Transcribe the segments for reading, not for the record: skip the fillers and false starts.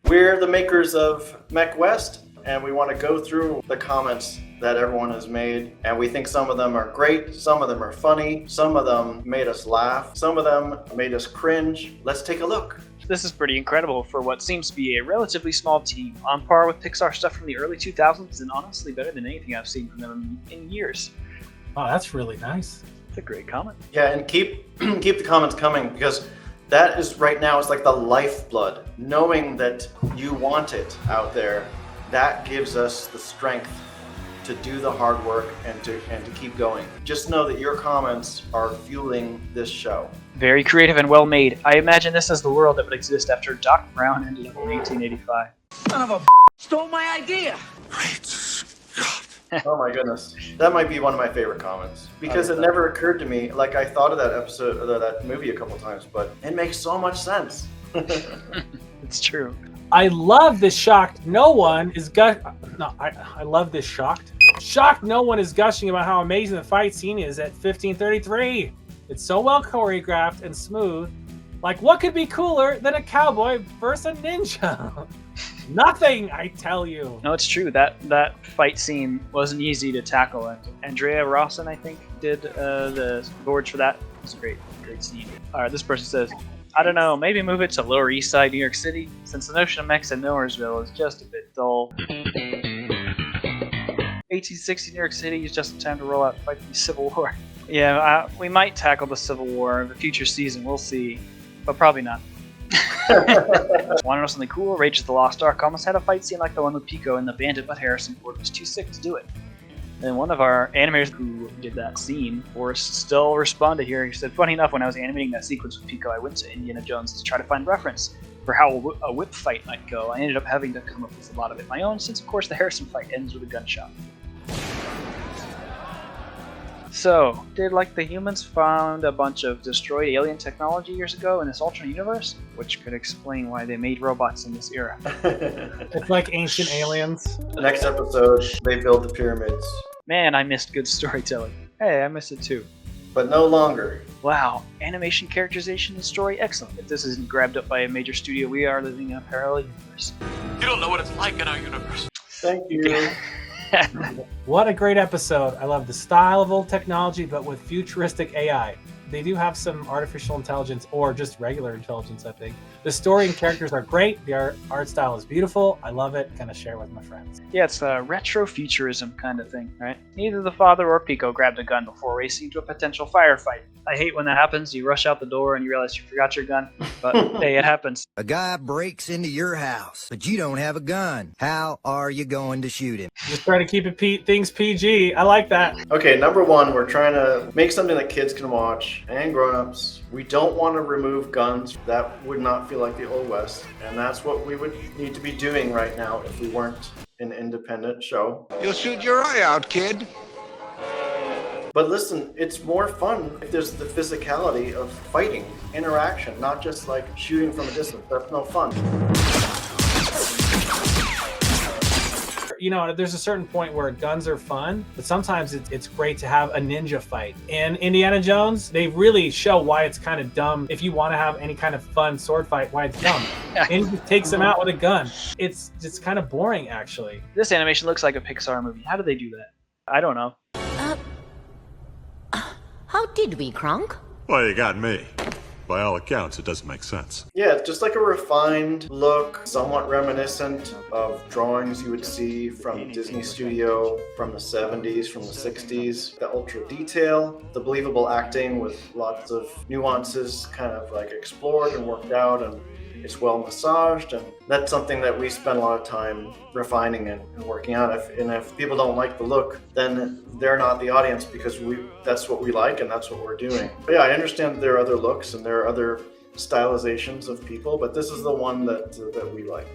We're the makers of MechWest, and we want to go through the comments that everyone has made, and we think some of them are great, some of them are funny, some of them made us laugh, some of them made us cringe. Let's take a look. This is pretty incredible for what seems to be a relatively small team, on par with Pixar stuff from the early 2000s, and honestly better than anything I've seen from them in years. Oh, that's really nice. It's a great comment. Yeah, and keep the comments coming, because that is right now, it's like the lifeblood. Knowing that you want it out there, that gives us the strength to do the hard work and to keep going. Just know that your comments are fueling this show. Very creative and well made. I imagine this is the world that would exist after Doc Brown ended up in 1885. Son of a stole my idea. Great Scott. Oh my goodness. That might be one of my favorite comments, because it never occurred to me. Like, I thought of that episode, of that movie a couple times, but it makes so much sense. It's true. I love this shocked no one is I love this shocked no one is gushing about how amazing the fight scene is at 1533. It's so well choreographed and smooth. Like, what could be cooler than a cowboy versus a ninja? Nothing, I tell you. No, it's true. That fight scene wasn't easy to tackle, and Andrea Rawson, I think, did the boards for that. It was a great scene. All right, this person says, I don't know, maybe move it to Lower East Side, New York City, since the notion of mechs in Nowheresville is just a bit dull. 1860 New York City is just in time to roll out and fight the Civil War. Yeah, we might tackle the Civil War in the future season, we'll see, but probably not. Want to know something cool? Rage of the Lost Ark almost had a fight scene like the one with Pico and the Bandit, but Harrison Ford was too sick to do it. And one of our animators who did that scene, Forrest, still responded here. He said, funny enough, when I was animating that sequence with Pico, I went to Indiana Jones to try to find reference for how a whip fight might go. I ended up having to come up with a lot of it my own, since of course the Harrison fight ends with a gunshot. So, did the humans found a bunch of destroyed alien technology years ago in this alternate universe? Which could explain why they made robots in this era. It's like ancient aliens. Next episode, they build the pyramids. Man, I missed good storytelling. Hey, I missed it too. But no longer. Wow, animation, characterization, and story, excellent. If this isn't grabbed up by a major studio, we are living in a parallel universe. You don't know what it's like in our universe. Thank you. What a great episode. I love the style of old technology, but with futuristic AI. They do have some artificial intelligence or just regular intelligence, I think. The story and characters are great. The art style is beautiful. I love it. Gonna share with my friends. Yeah, it's a retro-futurism kind of thing, right? Neither the father or Pico grabbed a gun before racing to a potential firefight. I hate when that happens. You rush out the door and you realize you forgot your gun. But hey, it happens. A guy breaks into your house, but you don't have a gun. How are you going to shoot him? Just trying to keep it things PG. I like that. Okay, number one, we're trying to make something that kids can watch and grown-ups. We don't want to remove guns. That would not feel like the Old West. And that's what we would need to be doing right now if we weren't an independent show. You'll shoot your eye out, kid. But listen, it's more fun if there's the physicality of fighting, interaction, not just like shooting from a distance. That's no fun. You know, there's a certain point where guns are fun, but sometimes it's great to have a ninja fight. In Indiana Jones, they really show why it's kind of dumb. If you want to have any kind of fun sword fight, why it's dumb. And he takes him out with a gun. It's kind of boring, actually. This animation looks like a Pixar movie. How did they do that? I don't know. How did we, Kronk? Well, you got me. By all accounts, it doesn't make sense. Yeah, it's just like a refined look, somewhat reminiscent of drawings you would see from Disney Studio from the 70s, from the 60s. The ultra detail, the believable acting with lots of nuances kind of like explored and worked out, and it's well massaged, and that's something that we spend a lot of time refining and working out. If people don't like the look, then they're not the audience, because that's what we like and that's what we're doing. But yeah, I understand there are other looks and there are other stylizations of people, but this is the one that we like.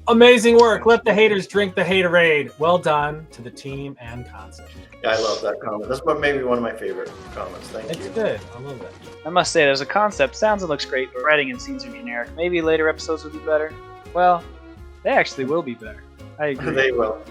Amazing work. Let the haters drink the haterade. Well done to the team and concept. Yeah, I love that comment. That's maybe one of my favorite comments. Thank you. It's good. I love it. I must say, as a concept, sounds and looks great, but writing and scenes are generic. Maybe later episodes will be better. Well, they actually will be better. I agree. They will.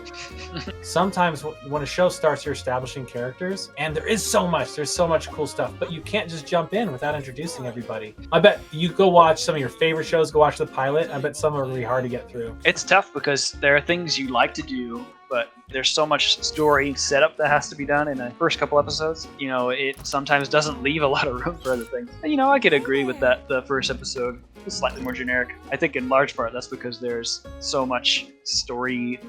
sometimes when a show starts, you're establishing characters, and there's so much cool stuff, but you can't just jump in without introducing everybody. I bet you go watch some of your favorite shows, go watch the pilot. I bet some are really hard to get through. It's tough because there are things you like to do, but there's so much story setup that has to be done in the first couple episodes. It sometimes doesn't leave a lot of room for other things. And, I could agree with that. The first episode was slightly more generic. I think in large part that's because there's so much story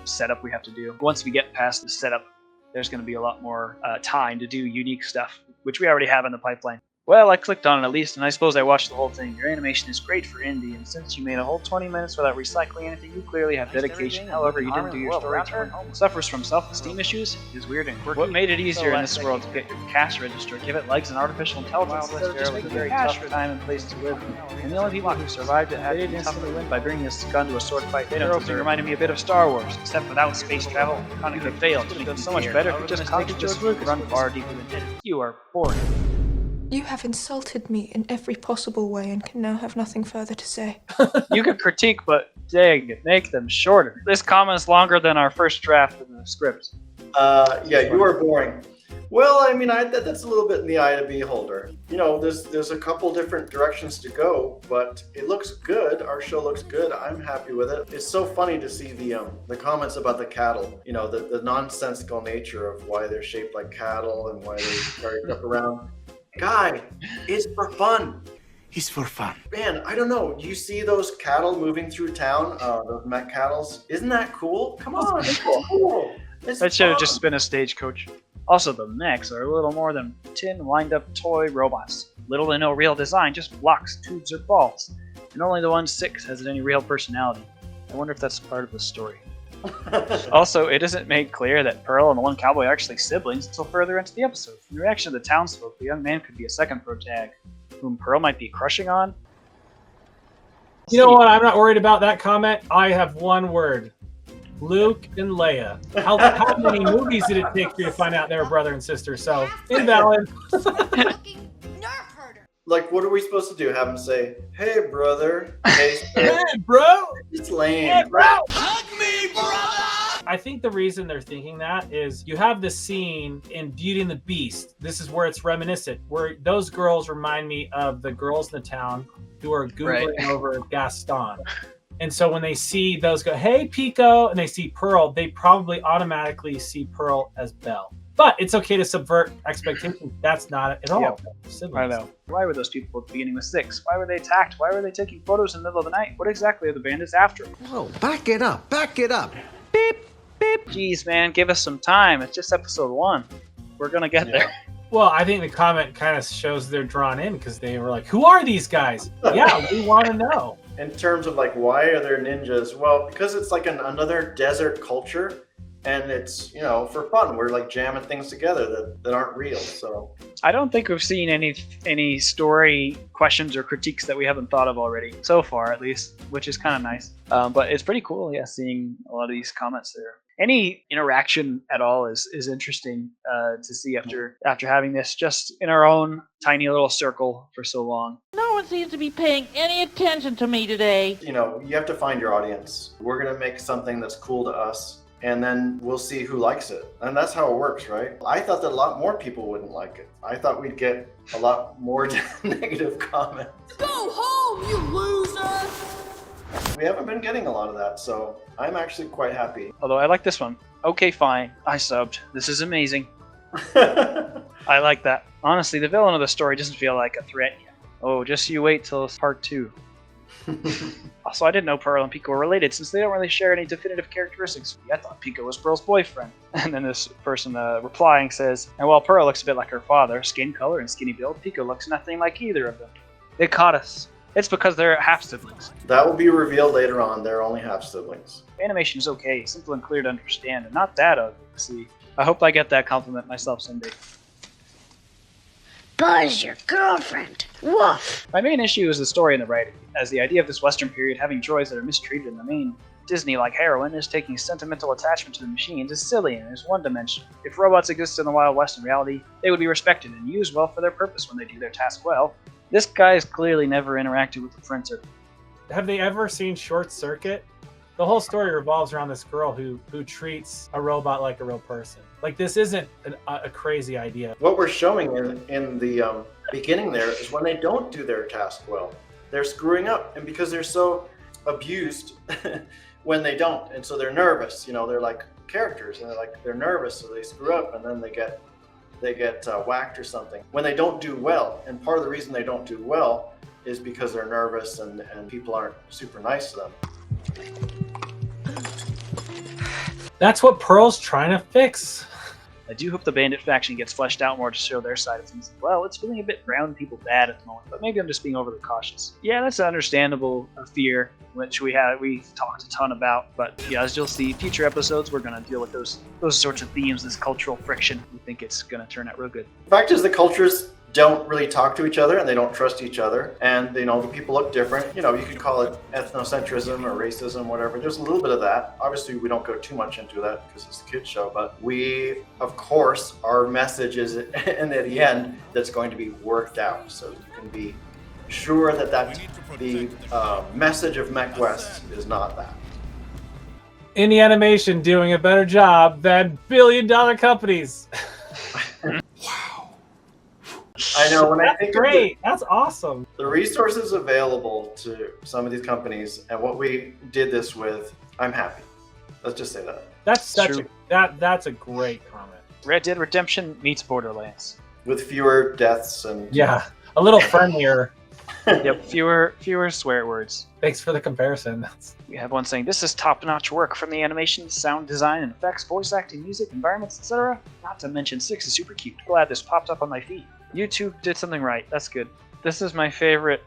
setup we have to do. Once we get past the setup, there's going to be a lot more time to do unique stuff, which we already have in the pipeline. Well, I clicked on it at least, and I suppose I watched the whole thing. Your animation is great for indie, and since you made a whole 20 minutes without recycling anything, you clearly have dedication. However, you didn't do your storytelling. Suffers from self-esteem issues, is weird and quirky. What made it easier in this world to get your cash register? Give it legs and artificial intelligence instead of just making very cash for time and place to live. And the only people who survived it had to instantly win by bringing a gun to a sword fight. They don't reminded me a bit of Star Wars, except without space travel. Kind of failed. Could have done so much better if we just taken George Lucas run far deeper than did. You are boring. You have insulted me in every possible way and can now have nothing further to say. You can critique, but dang it, make them shorter. This comment's longer than our first draft in the script. Yeah, you are boring. Well, I mean, that's a little bit in the eye of the beholder. There's a couple different directions to go, but it looks good. Our show looks good. I'm happy with it. It's so funny to see the comments about the cattle. The nonsensical nature of why they're shaped like cattle and why they carry up around. Guy, it's for fun. It's for fun. Man, I don't know. You see those cattle moving through town, those Mech cattles? Isn't that cool? Come on, it's cool. That should have just been a stagecoach. Also, the Mechs are a little more than tin wind-up toy robots. Little to no real design, just blocks, tubes, or balls. And only the 1/6 has any real personality. I wonder if that's part of the story. Also, it isn't made clear that Pearl and the one cowboy are actually siblings until further into the episode. In reaction to the townsfolk, the young man could be a second protag, whom Pearl might be crushing on. You know what? I'm not worried about that comment. I have one word. Luke and Leia. How many movies did it take for you to find out they were brother and sister? So, invalid. Like, what are we supposed to do? Have him say, "Hey, brother." Hey, bro. It's lame. Hey, bro. Hug me, brother! I think the reason they're thinking that is you have this scene in Beauty and the Beast. This is where it's reminiscent, where those girls remind me of the girls in the town who are Googling over Gaston. And so when they see those go, "Hey, Pico," and they see Pearl, they probably automatically see Pearl as Belle. But it's okay to subvert expectations. That's not it at all. Yep. I know. Why were those people at the beginning with 6? Why were they attacked? Why were they taking photos in the middle of the night? What exactly are the bandits after? Oh, back it up. Back it up. Beep, beep. Jeez, man, give us some time. It's just episode 1. We're going to get there. Well, I think the comment kind of shows they're drawn in because they were like, who are these guys? Yeah, we want to know. In terms of like, why are there ninjas? Well, because it's like another desert culture. And it's, for fun. We're like jamming things together that aren't real. So I don't think we've seen any story questions or critiques that we haven't thought of already, so far at least, which is kind of nice. But it's pretty cool, seeing a lot of these comments there. Any interaction at all is interesting to see after having this just in our own tiny little circle for so long. No one seems to be paying any attention to me today. You have to find your audience. We're gonna make something that's cool to us. And then we'll see who likes it. And that's how it works, right? I thought that a lot more people wouldn't like it. I thought we'd get a lot more negative comments. Go home, you loser! We haven't been getting a lot of that, so I'm actually quite happy. Although I like this one. Okay, fine. I subbed. This is amazing. I like that. Honestly, the villain of the story doesn't feel like a threat yet. Oh, just you wait till part 2. Also, I didn't know Pearl and Pico were related since they don't really share any definitive characteristics. I thought Pico was Pearl's boyfriend. And then this person replying says, and while Pearl looks a bit like her father, skin color and skinny build, Pico looks nothing like either of them. They caught us. It's because they're half-siblings. That will be revealed later on. They're only half-siblings. Animation is okay, simple and clear to understand, and not that ugly to see. I hope I get that compliment myself someday. Buzz, your girlfriend. Woof. My main issue is the story and the writing, as the idea of this Western period having droids that are mistreated in the main Disney-like heroine is taking sentimental attachment to the machines is silly and is one-dimensional. If robots existed in the Wild West in reality, they would be respected and used well for their purpose when they do their task well. This guy has clearly never interacted with the printer. Have they ever seen Short Circuit? The whole story revolves around this girl who treats a robot like a real person. Like, this isn't a crazy idea. What we're showing in the beginning there is when they don't do their task well, they're screwing up, and because they're so abused when they don't, and so they're nervous. They're like characters, and they're nervous, so they screw up, and then they get whacked or something. When they don't do well, and part of the reason they don't do well is because they're nervous and people aren't super nice to them. That's what Pearl's trying to fix. I do hope the Bandit faction gets fleshed out more to show their side of things as well. It's feeling a bit round people bad at the moment, but maybe I'm just being overly cautious. Yeah, that's an understandable fear, which we talked a ton about. But yeah, as you'll see, future episodes, we're going to deal with those sorts of themes, this cultural friction. We think it's going to turn out real good. The fact is, the cultures don't really talk to each other, and they don't trust each other, and the people look different. You could call it ethnocentrism or racism, whatever. There's a little bit of that. Obviously, we don't go too much into that because it's a kid's show, but of course, our message is and at the end that's going to be worked out, so you can be sure that the message of MechWest is not that. Indie animation doing a better job than billion-dollar companies. I know, when I think great. That's awesome. The resources available to some of these companies and what we did this with, I'm happy. Let's just say that. That's a great comment. Red Dead Redemption meets Borderlands. With fewer deaths and a little friendlier. Yep, fewer swear words. Thanks for the comparison. We have one saying, this is top-notch work from the animation, sound design, and effects, voice acting, music, environments, etc. Not to mention 6 is super cute. Glad this popped up on my feed. YouTube did something right. That's good. This is my favorite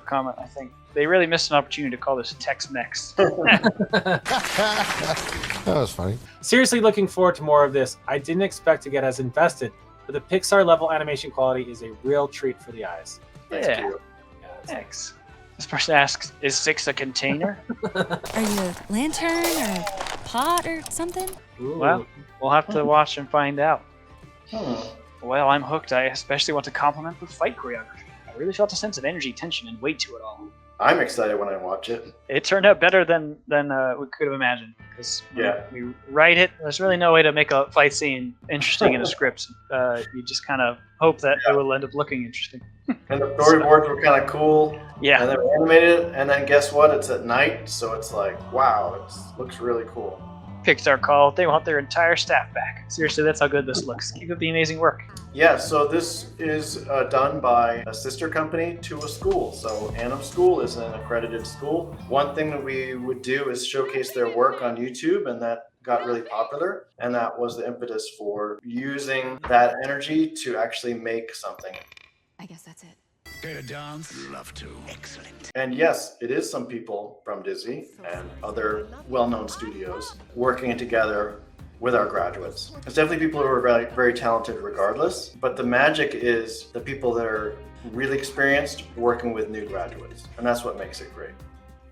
comment, I think. They really missed an opportunity to call this Tex-Mex. That was funny. Seriously looking forward to more of this. I didn't expect to get as invested, but the Pixar-level animation quality is a real treat for the eyes. Yeah. Thanks. This person asks, is 6 a container? Are you a lantern or a pot or something? Ooh. Well, we'll have to watch and find out. Well, I'm hooked. I especially want to compliment the fight choreography. I really felt a sense of energy, tension, and weight to it all. I'm excited when I watch it. It turned out better than we could have imagined. Because we write it, there's really no way to make a fight scene interesting in a script. You just kind of hope that it will end up looking interesting. And the storyboards were kind of cool. Yeah. And they were animated, and then guess what? It's at night, so it's like, wow, it looks really cool. Pixar called. They want their entire staff back. Seriously, that's how good this looks. Keep up the amazing work. Yeah, so this is done by a sister company to a school. So Annam School is an accredited school. One thing that we would do is showcase their work on YouTube, and that got really popular. And that was the impetus for using that energy to actually make something. I guess that's it. Care to dance? Love to. Excellent. And yes, it is some people from Disney and other well-known studios working together with our graduates. It's definitely people who are very, very talented regardless, but the magic is the people that are really experienced working with new graduates, and that's what makes it great.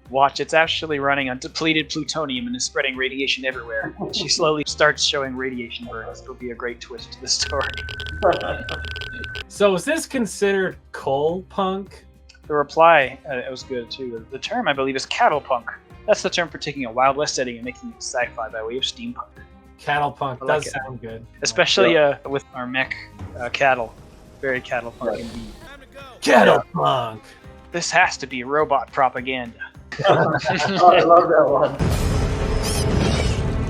Watch, it's actually running on depleted plutonium and is spreading radiation everywhere. She slowly starts showing radiation burns. It'll be a great twist to the story. So is this considered coal punk? The reply, it was good too. The term, I believe, is cattle punk. That's the term for taking a Wild West setting and making it sci-fi by way of steampunk. Cattle punk I like does it. sound good. Especially with our mech cattle. Very cattle punk indeed. Cattle punk! This has to be robot propaganda. Oh, I love that one.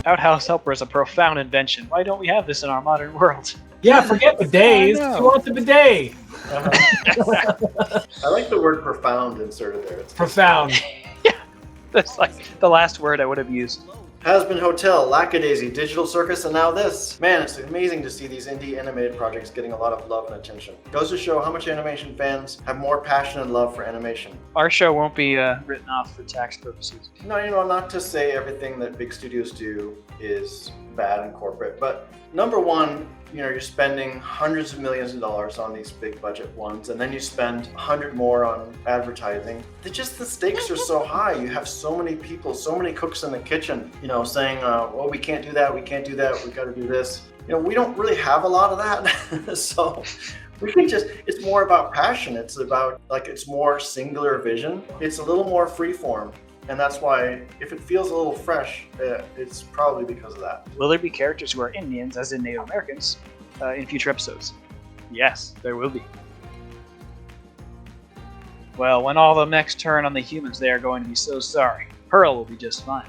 Outhouse helper is a profound invention. Why don't we have this in our modern world? Yeah, forget bidets. I know. Who wants a bidet? I like the word profound inserted there. It's Profound. That's like the last word I would have used. Has-Been Hotel, Lackadaisy, Digital Circus, and now this. Man, it's amazing to see these indie animated projects getting a lot of love and attention. Goes to show how much animation fans have more passion and love for animation. Our show won't be written off for tax purposes. No, not to say everything that big studios do is bad and corporate, but number one, you're spending hundreds of millions of dollars on these big budget ones, and then you spend 100 more on advertising. The stakes are so high. You have so many people, so many cooks in the kitchen, saying, well, we can't do that, we can't do that, we got to do this. We don't really have a lot of that. So we can it's more about passion. It's about, it's more singular vision. It's a little more freeform. And that's why, if it feels a little fresh, it's probably because of that. Will there be characters who are Indians, as in Native Americans, in future episodes? Yes, there will be. Well, when all the mechs turn on the humans, they are going to be so sorry. Pearl will be just fine.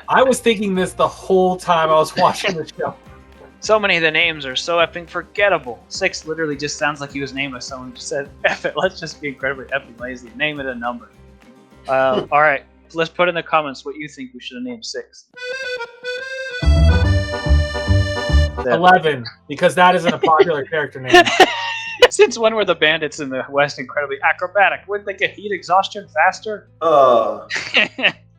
I was thinking this the whole time I was watching the show. So many of the names are so effing forgettable. 6 literally just sounds like he was named by someone who just said, F it, let's just be incredibly effing lazy. Name it a number. All right, let's put in the comments what you think we should have named 6. 11, because that isn't a popular character name. Since when were the bandits in the West incredibly acrobatic? Wouldn't they get heat exhaustion faster?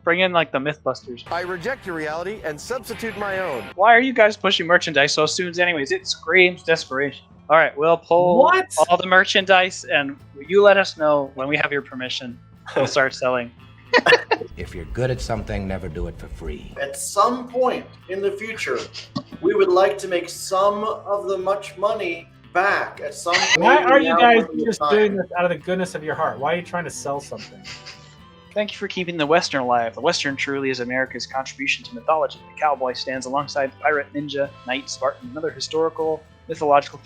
Bring in like the Mythbusters. I reject your reality and substitute my own. Why are you guys pushing merchandise so soon anyways? It screams desperation. All right, we'll pull all the merchandise and you let us know when we have your permission. We'll start selling. If you're good at something, never do it for free. At some point in the future, we would like to make some of the much money back at some point. Why are you guys just doing this out of the goodness of your heart? Why are you trying to sell something? Thank you for keeping the Western alive. The Western truly is America's contribution to mythology. The cowboy stands alongside the pirate, ninja, knight, Spartan, and other historical, mythological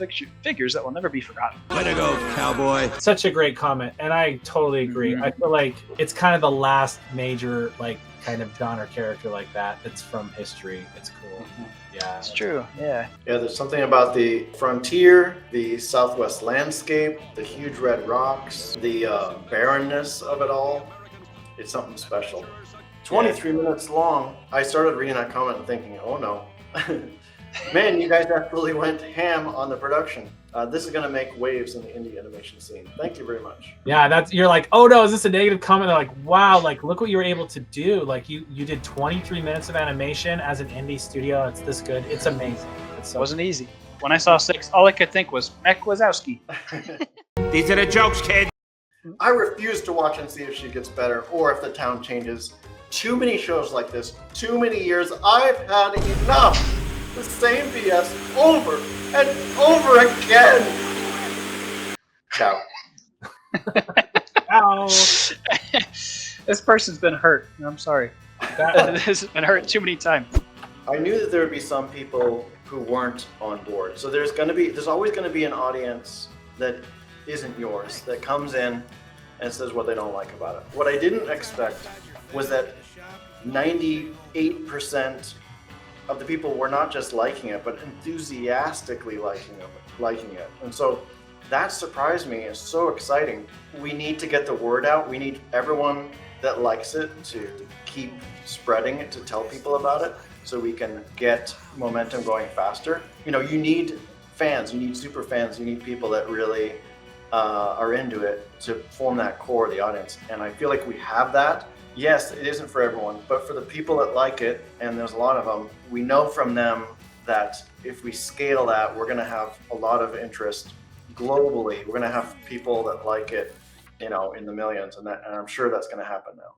figures that will never be forgotten. Way to go, cowboy. Such a great comment, and I totally agree. I feel like it's kind of the last major, like, kind of genre character like that that's from history. It's cool. Yeah. It's true, yeah. Yeah, there's something about the frontier, the Southwest landscape, the huge red rocks, the barrenness of it all. It's something special. 23 minutes long. I started reading that comment and thinking, oh no. Man, you guys absolutely went ham on the production. This is going to make waves in the indie animation scene. Thank you very much. Yeah, you're like, oh no, is this a negative comment? They're like, wow, like look what you were able to do. Like you did 23 minutes of animation as an indie studio. It's this good. It's amazing. It wasn't easy. When I saw 6, all I could think was Mech Wazowski. These are the jokes, kid. I refuse to watch and see if she gets better or if the town changes. Too many shows like this, too many years. I've had enough. The same BS over and over again. Ciao. Ow. This person's been hurt. I'm sorry. This has been hurt too many times. I knew that there would be some people who weren't on board. So there's always going to be an audience that isn't yours, that comes in and says what they don't like about it. What I didn't expect was that 98% of the people were not just liking it, but enthusiastically liking it. And so that surprised me. It's so exciting. We need to get the word out. We need everyone that likes it to keep spreading it, to tell people about it, so we can get momentum going faster. You know, you need fans, you need super fans, you need people that really are into it to form that core of the audience. And I feel like we have that. Yes, it isn't for everyone, but for the people that like it, and there's a lot of them, we know from them that if we scale that, we're going to have a lot of interest globally. We're going to have people that like it, you know, in the millions, and I'm sure that's going to happen now.